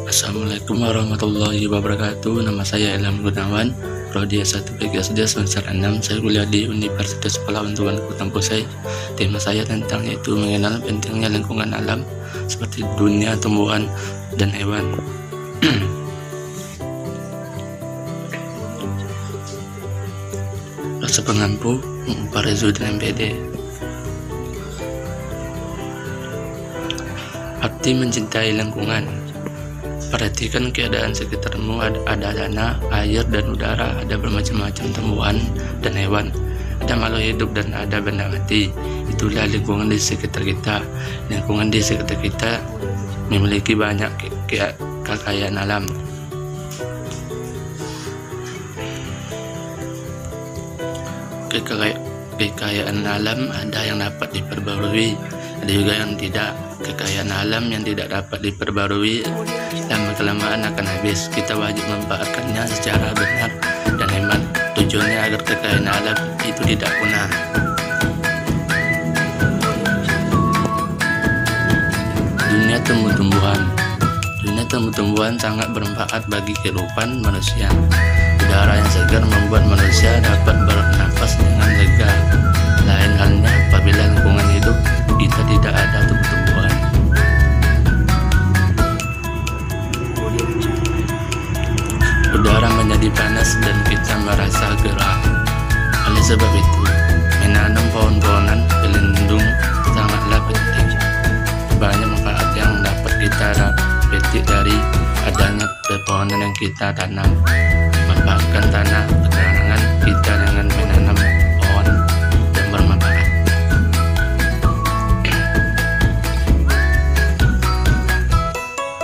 Assalamualaikum warahmatullahi wabarakatuh. Nama saya Ilham Gunawan, Prodi S1 PGSD semester 6. Saya kuliah di Universitas Sekolah Untuan Kutang Pusai. Tema saya tentang yaitu mengenal pentingnya lingkungan alam seperti dunia tumbuhan dan hewan. Rasa pengampu para dan MPD. Arti mencintai lingkungan. Perhatikan keadaan sekitarmu, ada tanah, air, dan udara, ada bermacam-macam tumbuhan dan hewan, ada makhluk hidup dan ada benda mati. Itulah lingkungan di sekitar kita. Lingkungan di sekitar kita memiliki banyak kekayaan alam. Kekayaan alam ada yang dapat diperbarui, ada juga yang tidak. Kekayaan alam yang tidak dapat diperbarui lama-kelamaan akan habis. Kita wajib memanfaatkannya secara benar dan hemat. Tujuannya agar kekayaan alam itu tidak punah. Dunia tumbuh-tumbuhan. Dunia tumbuh-tumbuhan sangat bermanfaat bagi kehidupan manusia. Udara yang segar membuat manusia dapat bernafas dengan lega. Lain halnya apabila lingkungan hidup kita tidak ada tumbuh-tumbuhan. Udara menjadi panas dan kita merasa gerah. Oleh sebab itu, menanam pohon-pohonan pelindung sangatlah penting. Banyak manfaat yang dapat kita petik dari adanya pepohonan yang kita tanam. Manfaatkan tanah pekarangan kita dengan menanam pohon yang bermanfaat.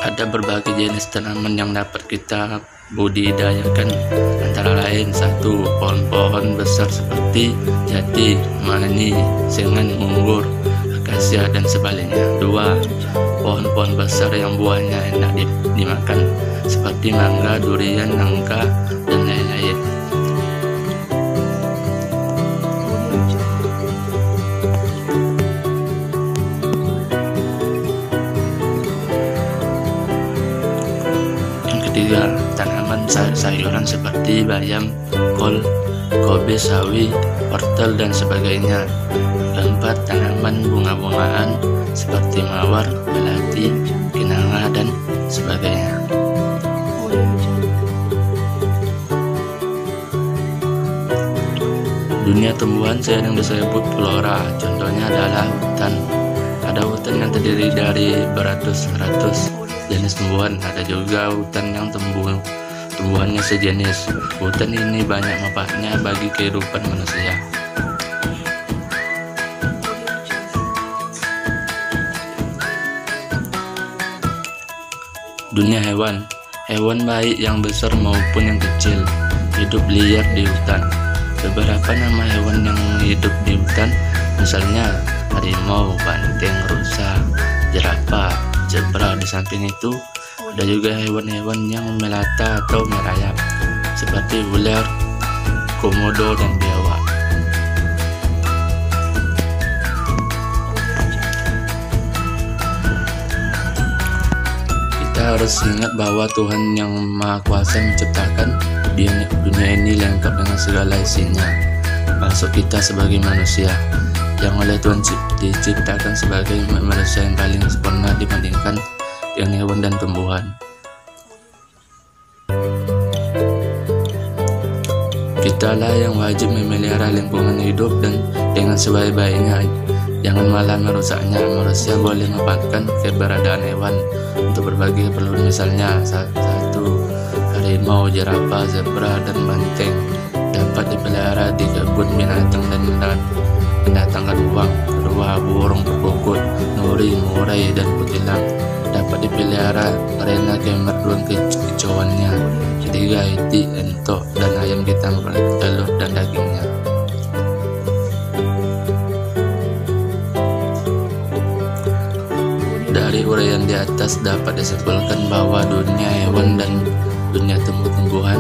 Ada berbagai jenis tanaman yang dapat kita budidayakan, antara lain: 1. Pohon-pohon besar seperti jati, mani, sengan, munggur, akasia, dan sebaliknya. 2. Pohon-pohon besar yang buahnya enak dimakan seperti mangga, durian, nangka, dan lain-lain. Yang ketiga, tanaman sayuran seperti bayam, kol, kobe, sawi, wortel, dan sebagainya. Keempat, tanaman bunga-bungaan seperti mawar, melati, kenanga, dan sebagainya. Dunia tumbuhan sering disebut flora. Contohnya adalah hutan. Ada hutan yang terdiri dari beratus-ratus jenis tumbuhan. Ada juga hutan yang tumbuhannya sejenis. Hutan ini banyak manfaatnya bagi kehidupan manusia. Dunia hewan. Hewan baik yang besar maupun yang kecil hidup liar di hutan. Beberapa nama hewan yang hidup di hutan misalnya harimau, banteng, rusa, jerapah, zebra. Di samping itu ada juga hewan-hewan yang melata atau merayap seperti ular, komodo, dan biawak. Kita harus ingat bahwa Tuhan yang Maha Kuasa menciptakan dunia ini lengkap dengan segala isinya, masuk kita sebagai manusia yang oleh Tuhan diciptakan sebagai manusia yang paling sempurna dibandingkan dengan hewan dan tumbuhan. Kitalah yang wajib memelihara lingkungan hidup dan dengan sebaik-baiknya, jangan malah merusaknya. Manusia boleh memanfaatkan keberadaan hewan untuk berbagai keperluan, misalnya 1. Harimau, jerapah, zebra, dan banteng dapat dipelihara di kebun binatang dan mendatangkan uang. 2. Burung perkutut, nuri, murai, dan kutilang dapat dipelihara karena kemerduan kicauannya. 3. Itik, entok, dan ayam kita memiliki telur dan dagingnya. Dari uraian di atas dapat disimpulkan bahwa dunia hewan dan dunia tumbuh-tumbuhan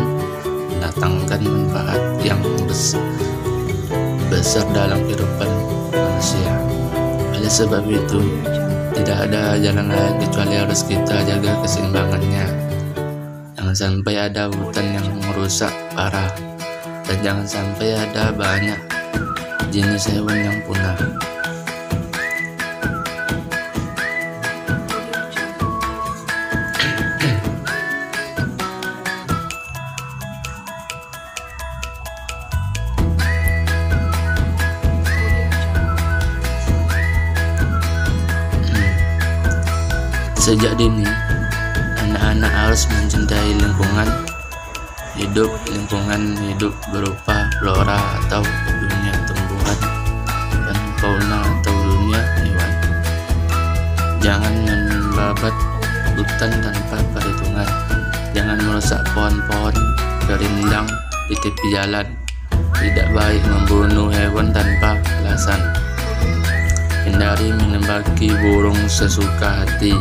mendatangkan manfaat yang besar dalam kehidupan manusia. Oleh sebab itu, Tidak ada jalan lain kecuali harus kita jaga keseimbangannya. Jangan sampai ada hutan yang merusak parah, dan jangan sampai ada banyak jenis hewan yang punah. Sejak dini, anak-anak harus mencintai lingkungan hidup berupa flora atau dunia tumbuhan dan fauna atau dunia hewan. Jangan membabat hutan tanpa perhitungan. Jangan merusak pohon-pohon rindang di tepi jalan. Tidak baik membunuh hewan tanpa alasan. Hindari menembaki burung sesuka hati.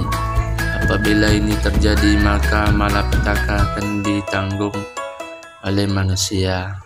Apabila ini terjadi, maka malapetaka akan ditanggung oleh manusia.